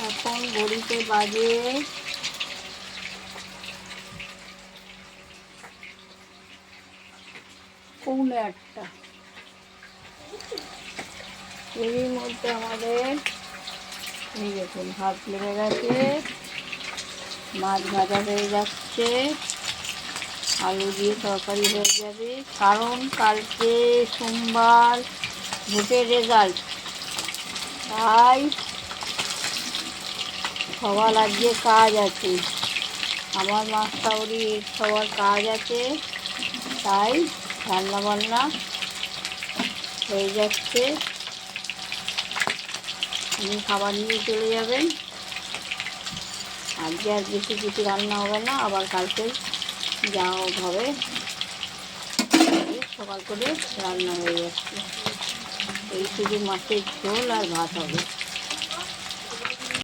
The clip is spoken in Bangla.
এখন ঘড়িতে বাজে 8:45। এরই মধ্যে আমাদের এই দেখুন ভাত লেগে গেছে, মাছ ভাজা হয়ে যাচ্ছে, আলু দিয়ে তরকারি হয়ে যাবে। কারণ কালকে সোমবার ভোটের রেজাল্ট, তাই সবার আজকে কাজ আছে। আমার মাস্টারির সবার কাজ আছে, তাই রান্না বান্না হয়ে যাচ্ছে। উনি খাবার নিয়ে চলে যাবেন। আজকে আর বেশি কিছু রান্না হবে না, আবার কালকে যা হবে সকাল করে রান্না হয়ে যাচ্ছে। এই শুধু মাছের ঝোল আর ভাত হবে।